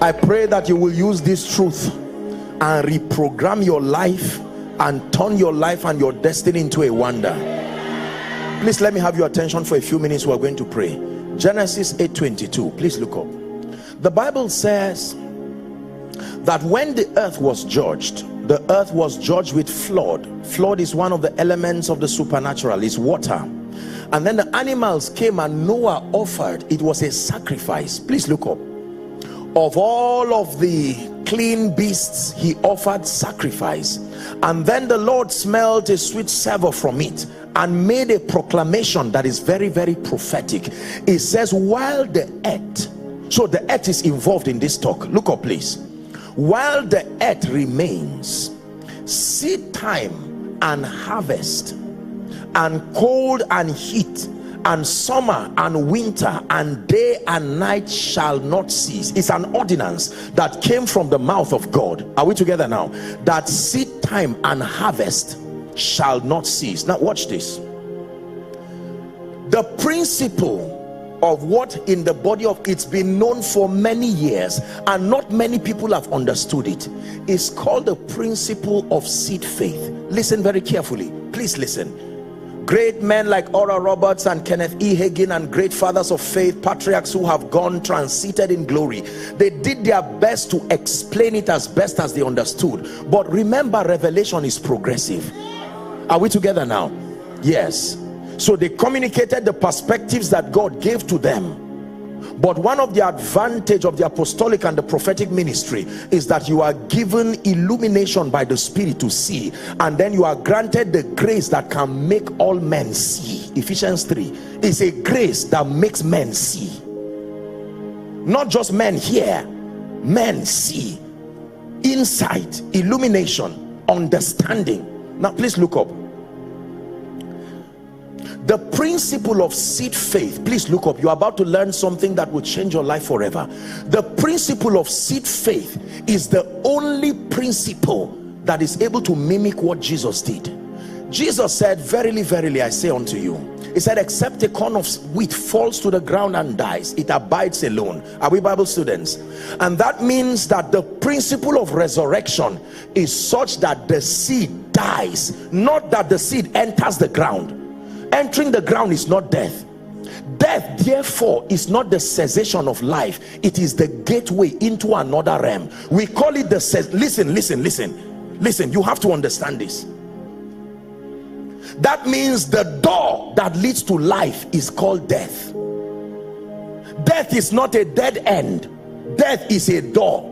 I pray that you will use this truth and reprogram your life and turn your life and your destiny into a wonder. Please let me have your attention for a few minutes. We're going to pray. Genesis 8:22. Please look up. The Bible says that when the earth was judged with flood. Flood is one of the elements of the supernatural, it's water. And then the animals came and Noah offered, it was a sacrifice. Please look up. Of all of the clean beasts, he offered sacrifice. And then the Lord smelled a sweet savor from it and made a proclamation that is very, very prophetic. It says, while the earth, so the earth is involved in this talk. Look up, please. While the earth remains, seed time and harvest, and cold and heat, and summer and winter, and day and night shall not cease. It's an ordinance that came from the mouth of God. Are we together now? That seed time and harvest shall not cease. Now watch this. The principle of what in the body of it's been known for many years and not many people have understood it is called the principle of seed faith. Listen very carefully, please listen. Great men like Oral Roberts and Kenneth E. Hagin and great fathers of faith, patriarchs who have gone transited in glory, they did their best to explain it as best as they understood. But remember, revelation is progressive. Are we together now? Yes. So they communicated the perspectives that God gave to them. But one of the advantage of the apostolic and the prophetic ministry is that you are given illumination by the Spirit to see, and then you are granted the grace that can make all men see. Ephesians 3 is a grace that makes men see. Not just men hear, men see. Insight, illumination, understanding. Now please look up. The principle of seed faith, please look up. You're about to learn something that will change your life forever. The principle of seed faith is the only principle that is able to mimic what Jesus did. Jesus said, verily, verily, I say unto you, he said, except a corn of wheat falls to the ground and dies, it abides alone. Are we Bible students? And that means that the principle of resurrection is such that the seed dies, not that the seed enters the ground. Entering the ground is not death. Death, therefore, is not the cessation of life. It is the gateway into another realm. We call it the listen, you have to understand this. That means the door that leads to life is called death. Death is not a dead end. Death is a door.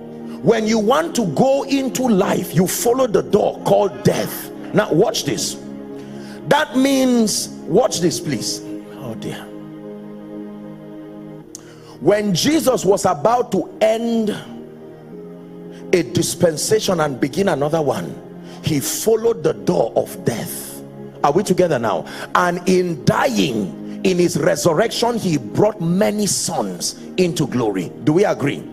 When you want to go into life, you follow the door called death. Now watch this. That means, watch this please. Oh dear. When Jesus was about to end a dispensation and begin another one, he followed the door of death. Are we together now? And in dying, in his resurrection, he brought many sons into glory. Do we agree?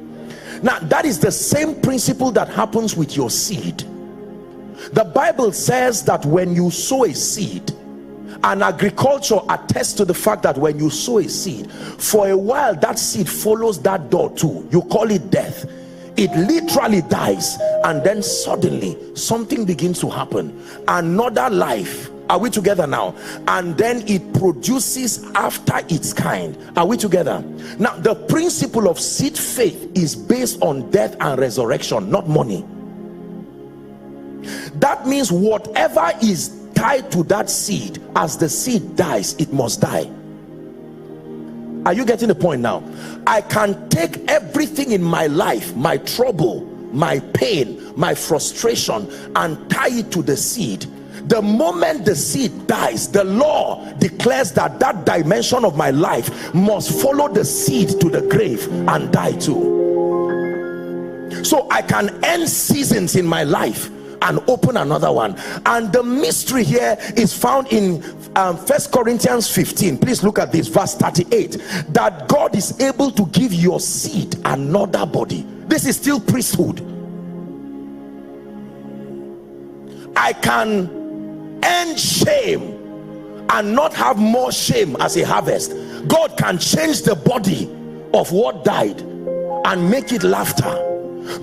Now that is the same principle that happens with your seed. The Bible says that when you sow a seed, and agriculture attests to the fact that when you sow a seed, for a while that seed follows that door too. You call it death. It literally dies, and then suddenly something begins to happen. Another life. Are we together now? And then it produces after its kind. Are we together? Now the principle of seed faith is based on death and resurrection, not money. That means whatever is tied to that seed, as the seed dies, it must die. Are you getting the point now? I can take everything in my life, my trouble, my pain, my frustration, and tie it to the seed. The moment the seed dies, the law declares that that dimension of my life must follow the seed to the grave and die too. So I can end seasons in my life and open another one. And the mystery here is found in 1 Corinthians 15. Please look at this, verse 38, that God is able to give your seed another body. This is still priesthood. I can end shame and not have more shame as a harvest. God can change the body of what died and make it laughter.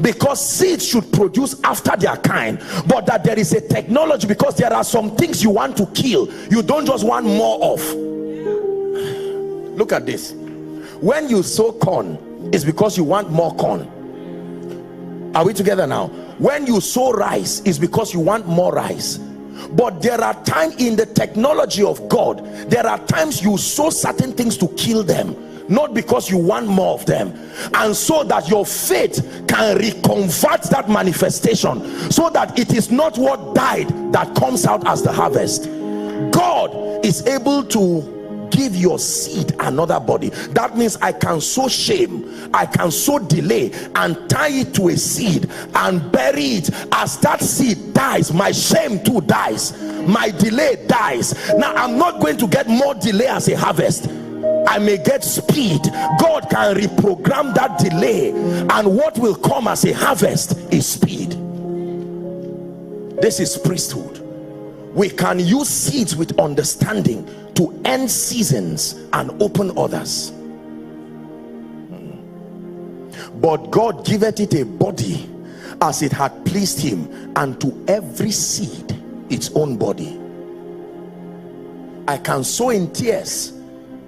because seeds should produce after their kind, but that there is a technology, because there are some things you want to kill, you don't just want more of. Look at this. When you sow corn, it's because you want more corn. Are we together now? When you sow rice, it's because you want more rice. But there are times in the technology of God, there are times you sow certain things to kill them, not because you want more of them, and so that your faith can reconvert that manifestation, so that it is not what died that comes out as the harvest. God is able to give your seed another body. That means I can sow shame, I can sow delay, and tie it to a seed and bury it. As that seed dies, my shame too dies, my delay dies. Now I'm not going to get more delay as a harvest, I may get speed. God can reprogram that delay, and what will come as a harvest is speed. This is priesthood. We can use seeds with understanding to end seasons and open others. But God giveth it a body as it had pleased him, and to every seed its own body. I can sow in tears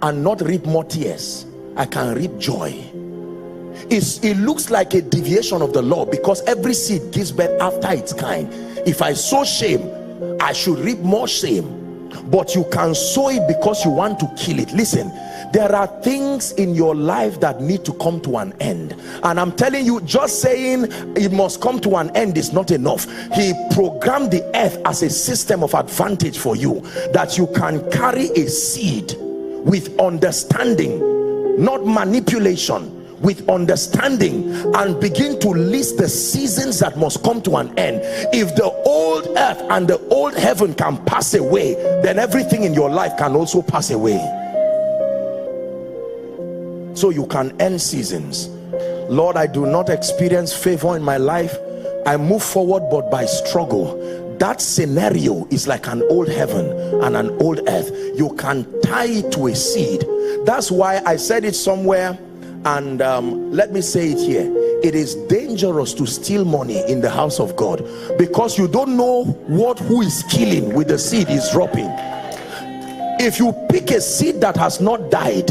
and not reap more tears. I can reap joy. It looks like a deviation of the law, because every seed gives birth after its kind. If I sow shame, I should reap more shame. But you can sow it because you want to kill it. Listen, there are things in your life that need to come to an end, and I'm telling you, just saying it must come to an end is not enough. He programmed the earth as a system of advantage for you, that you can carry a seed with understanding, not manipulation, with understanding, and begin to list the seasons that must come to an end. If the old earth and the old heaven can pass away, then everything in your life can also pass away. So you can end seasons. Lord, I do not experience favor in my life, I move forward but by struggle. That scenario is like an old heaven and an old earth. You can tie it to a seed. That's why I said it somewhere, and let me say it here. It is dangerous to steal money in the house of God, because you don't know who is killing with the seed is dropping. If you pick a seed that has not died,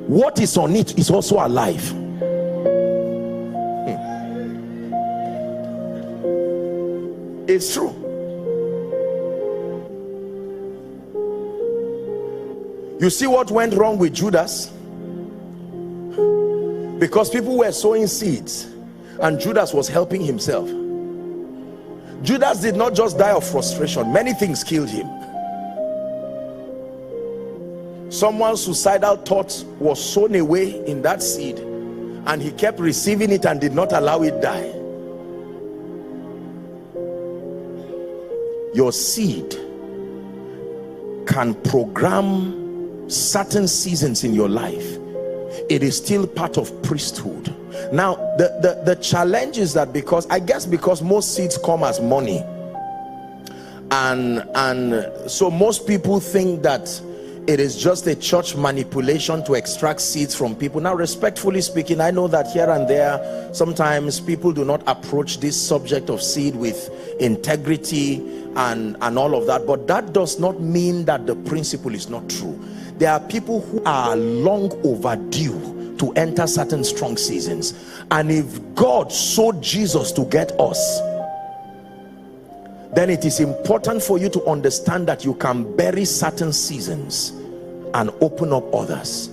what is on it is also alive. It's true. You see what went wrong with Judas? Because people were sowing seeds and Judas was helping himself. Judas did not just die of frustration, many things killed him. Someone's suicidal thought was sown away in that seed, and he kept receiving it and did not allow it die. Your seed can program certain seasons in your life. It is still part of priesthood. Now the challenge is that, because most seeds come as money, and so most people think that it is just a church manipulation to extract seeds from people. Now, respectfully speaking, I know that here and there sometimes people do not approach this subject of seed with integrity and all of that, but that does not mean that the principle is not true. There are people who are long overdue to enter certain strong seasons, and if God sowed Jesus to get us, then it is important for you to understand that you can bury certain seasons and open up others.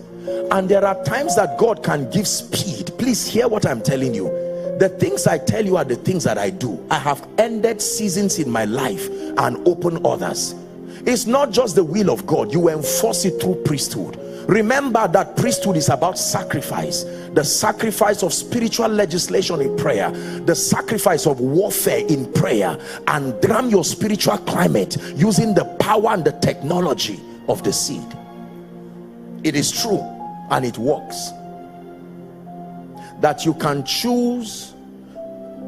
And there are times that God can give speed. Please hear what I'm telling you. The things I tell you are the things that I do. I have ended seasons in my life and opened others. It's not just the will of God. You enforce it through priesthood. Remember that priesthood is about sacrifice, the sacrifice of spiritual legislation in prayer, the sacrifice of warfare in prayer, and drum your spiritual climate using the power and the technology of the seed. It is true, and it works, that you can choose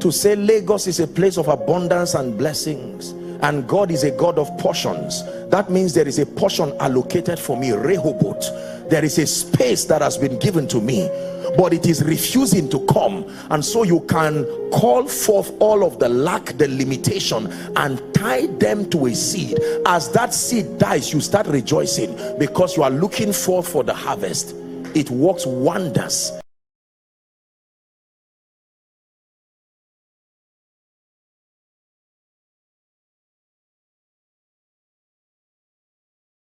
to say Lagos is a place of abundance and blessings, and God is a God of portions. That means there is a portion allocated for me, Rehoboth. There is a space that has been given to me. but it is refusing to come. And so you can call forth all of the lack, the limitation, and tie them to a seed. As that seed dies, you start rejoicing because you are looking forth for the harvest. It works wonders